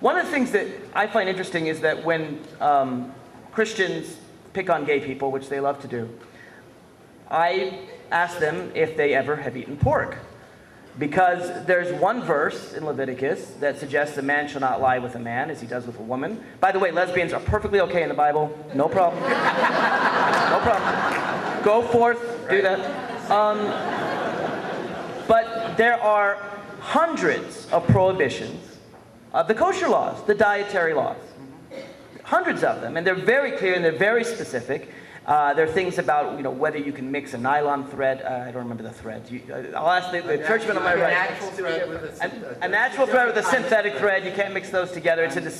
One of the things that I find interesting is that when Christians pick on gay people, which they love to do, I ask them if they ever have eaten pork. Because there's one verse in Leviticus that suggests a man shall not lie with a man as he does with a woman. By the way, lesbians are perfectly okay in the Bible. No problem. No problem. Go forth, do that. But there are hundreds of prohibitions of the kosher laws, the dietary laws. Hundreds of them, and they're very clear and they're very specific. There are things about, whether you can mix a nylon thread. I don't remember the thread. I'll ask the churchman on my right. A natural thread with a synthetic thread. You can't mix those together. It's in the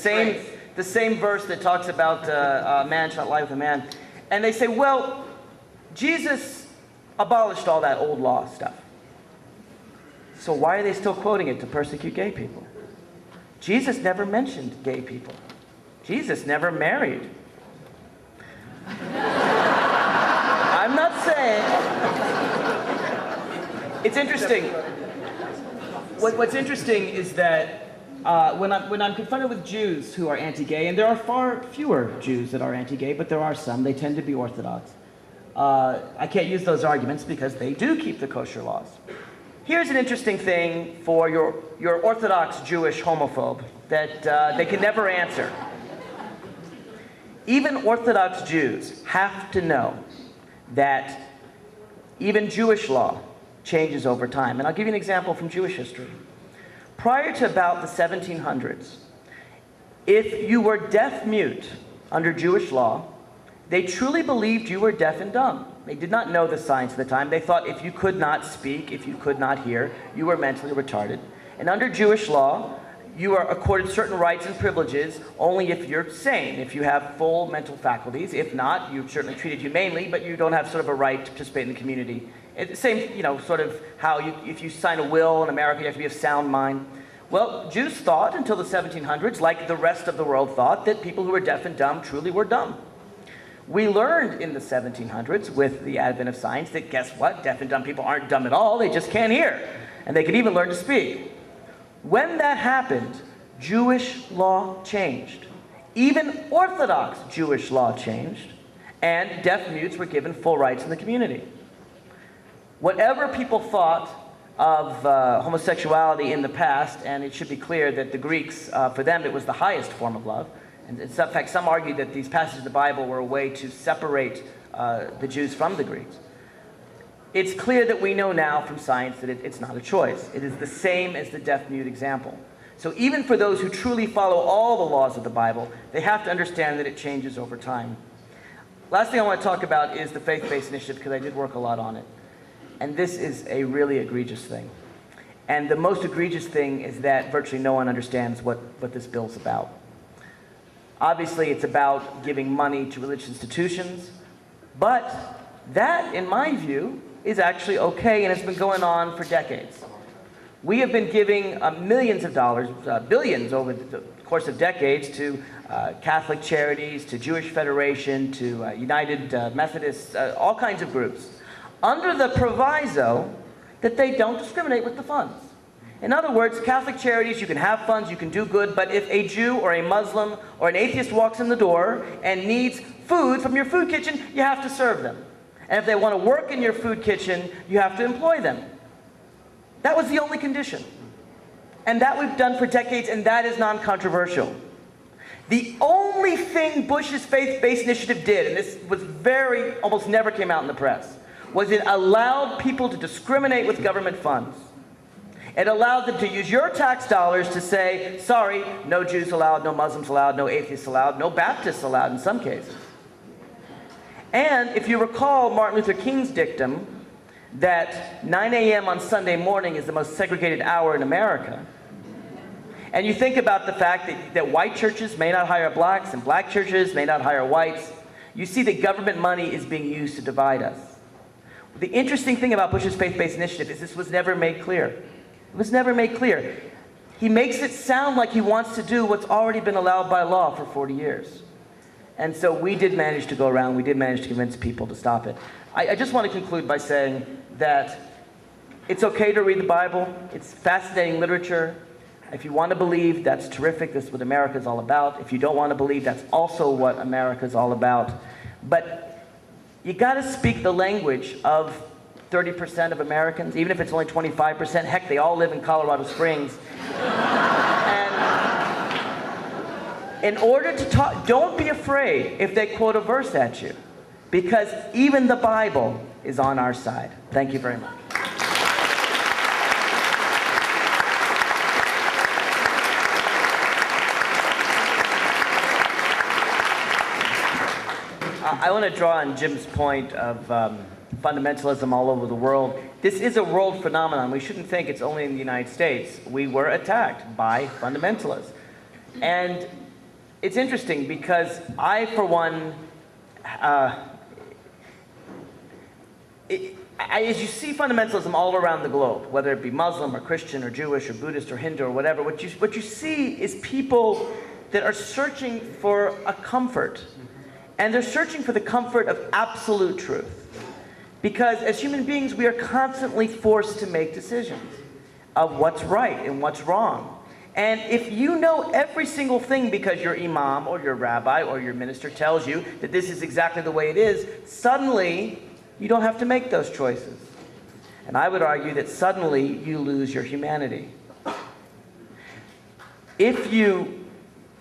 same verse that talks about a man shall not lie with a man. And they say, well, Jesus abolished all that old law stuff. So why are they still quoting it to persecute gay people? Jesus never mentioned gay people. Jesus never married. I'm not saying. It's interesting. What's interesting is that when I'm confronted with Jews who are anti-gay, and there are far fewer Jews that are anti-gay, but there are some. They tend to be Orthodox. I can't use those arguments because they do keep the kosher laws. Here's an interesting thing for your Orthodox Jewish homophobe that they can never answer. Even Orthodox Jews have to know that even Jewish law changes over time. And I'll give you an example from Jewish history. Prior to about the 1700s, if you were deaf-mute under Jewish law, they truly believed you were deaf and dumb. They did not know the science at the time. They thought if you could not speak, if you could not hear, you were mentally retarded. And under Jewish law, you are accorded certain rights and privileges only if you're sane, if you have full mental faculties. If not, you're certainly treated humanely, but you don't have sort of a right to participate in the community. It's the same, sort of how if you sign a will in America, you have to be of sound mind. Well, Jews thought until the 1700s, like the rest of the world thought, that people who were deaf and dumb truly were dumb. We learned in the 1700s with the advent of science that guess what? Deaf and dumb people aren't dumb at all, they just can't hear. And they can even learn to speak. When that happened, Jewish law changed. Even Orthodox Jewish law changed, and deaf mutes were given full rights in the community. Whatever people thought of homosexuality in the past, and it should be clear that the Greeks, for them, it was the highest form of love. And in fact, some argue that these passages of the Bible were a way to separate the Jews from the Greeks. It's clear that we know now from science that it's not a choice. It is the same as the deaf-mute example. So even for those who truly follow all the laws of the Bible, they have to understand that it changes over time. Last thing I want to talk about is the faith-based initiative, because I did work a lot on it. And this is a really egregious thing. And the most egregious thing is that virtually no one understands what this bill's about. Obviously, it's about giving money to religious institutions, but that, in my view, is actually okay and has been going on for decades. We have been giving millions of dollars, billions over the course of decades to Catholic Charities, to Jewish Federation, to United Methodists, all kinds of groups, under the proviso that they don't discriminate with the funds. In other words, Catholic Charities, you can have funds, you can do good, but if a Jew or a Muslim or an atheist walks in the door and needs food from your food kitchen, you have to serve them. And if they want to work in your food kitchen, you have to employ them. That was the only condition. And that we've done for decades, and that is non-controversial. The only thing Bush's faith-based initiative did, and this was almost never came out in the press, was it allowed people to discriminate with government funds. It allowed them to use your tax dollars to say, sorry, no Jews allowed, no Muslims allowed, no atheists allowed, no Baptists allowed in some cases. And if you recall Martin Luther King's dictum that 9 a.m. on Sunday morning is the most segregated hour in America, and you think about the fact that white churches may not hire blacks and black churches may not hire whites, you see that government money is being used to divide us. The interesting thing about Bush's faith-based initiative is this was never made clear. It was never made clear. He makes it sound like he wants to do what's already been allowed by law for 40 years. And so we did manage to go around, we did manage to convince people to stop it. I just want to conclude by saying that it's okay to read the Bible. It's fascinating literature. If you want to believe, that's terrific. This is what America is all about. If you don't want to believe, that's also what America is all about. But you got to speak the language of 30% of Americans, even if it's only 25%. Heck, they all live in Colorado Springs. And in order to talk, don't be afraid if they quote a verse at you, because even the Bible is on our side. Thank you very much. I want to draw on Jim's point of fundamentalism all over the world. This is a world phenomenon. We shouldn't think it's only in the United States. We were attacked by fundamentalists. And it's interesting because I, for one, as you see fundamentalism all around the globe, whether it be Muslim or Christian or Jewish or Buddhist or Hindu or whatever, what you see is people that are searching for a comfort. And they're searching for the comfort of absolute truth. Because as human beings, we are constantly forced to make decisions of what's right and what's wrong. And if you know every single thing because your imam or your rabbi or your minister tells you that this is exactly the way it is, suddenly you don't have to make those choices. And I would argue that suddenly you lose your humanity. If you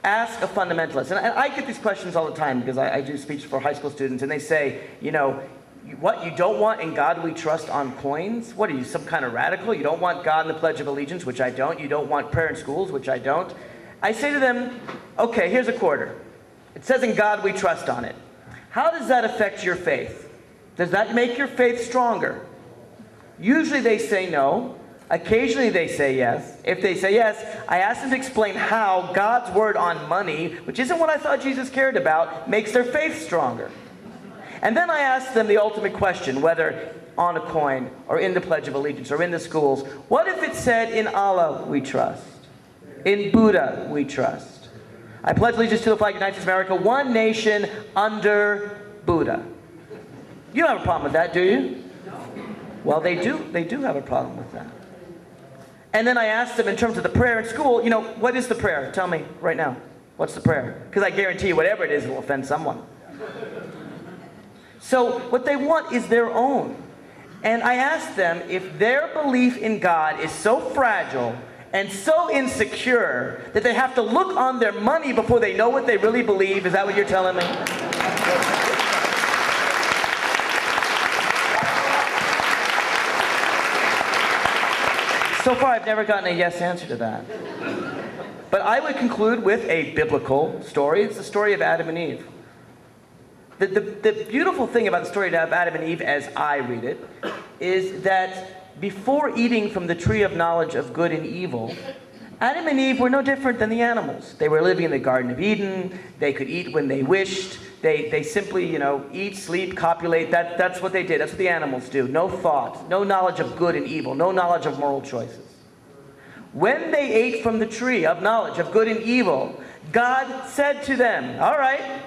ask a fundamentalist, and I get these questions all the time because I do speeches for high school students, and they say, you know, what, you don't want "In God We Trust" on coins? What are you, some kind of radical? You don't want God in the Pledge of Allegiance, which I don't. You don't want prayer in schools, which I don't. I say to them, okay, here's a quarter. It says "In God We Trust" on it. How does that affect your faith? Does that make your faith stronger? Usually they say no. Occasionally they say yes. If they say yes, I ask them to explain how God's word on money, which isn't what I thought Jesus cared about, makes their faith stronger. And then I ask them the ultimate question, whether on a coin or in the Pledge of Allegiance or in the schools, what if it said, "In Allah we trust, in Buddha we trust. I pledge allegiance to the flag of the United States of America, one nation under Buddha." You don't have a problem with that, do you? Well, they do have a problem with that. And then I asked them in terms of the prayer in school, you know, what is the prayer? Tell me right now. What's the prayer? Because I guarantee you whatever it is will offend someone. So what they want is their own. And I asked them if their belief in God is so fragile and so insecure that they have to look on their money before they know what they really believe. Is that what you're telling me? So far, I've never gotten a yes answer to that. But I would conclude with a biblical story. It's the story of Adam and Eve. The beautiful thing about the story of Adam and Eve, as I read it, is that before eating from the tree of knowledge of good and evil, Adam and Eve were no different than the animals. They were living in the Garden of Eden. They could eat when they wished. They simply, eat, sleep, copulate. That's what they did. That's what the animals do. No thought, no knowledge of good and evil, no knowledge of moral choices. When they ate from the tree of knowledge of good and evil, God said to them, all right,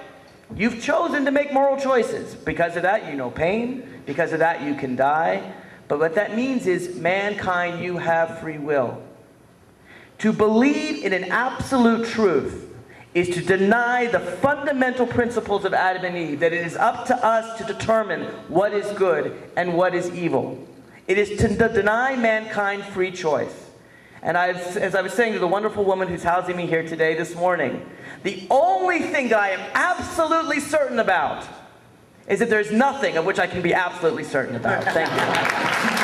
you've chosen to make moral choices. Because of that, you know pain. Because of that, you can die. But what that means is, mankind, you have free will. To believe in an absolute truth is to deny the fundamental principles of Adam and Eve, that it is up to us to determine what is good and what is evil. It is to deny mankind free choice. And as I was saying to the wonderful woman who's housing me here today this morning, the only thing that I am absolutely certain about is that there's nothing of which I can be absolutely certain about. Thank you.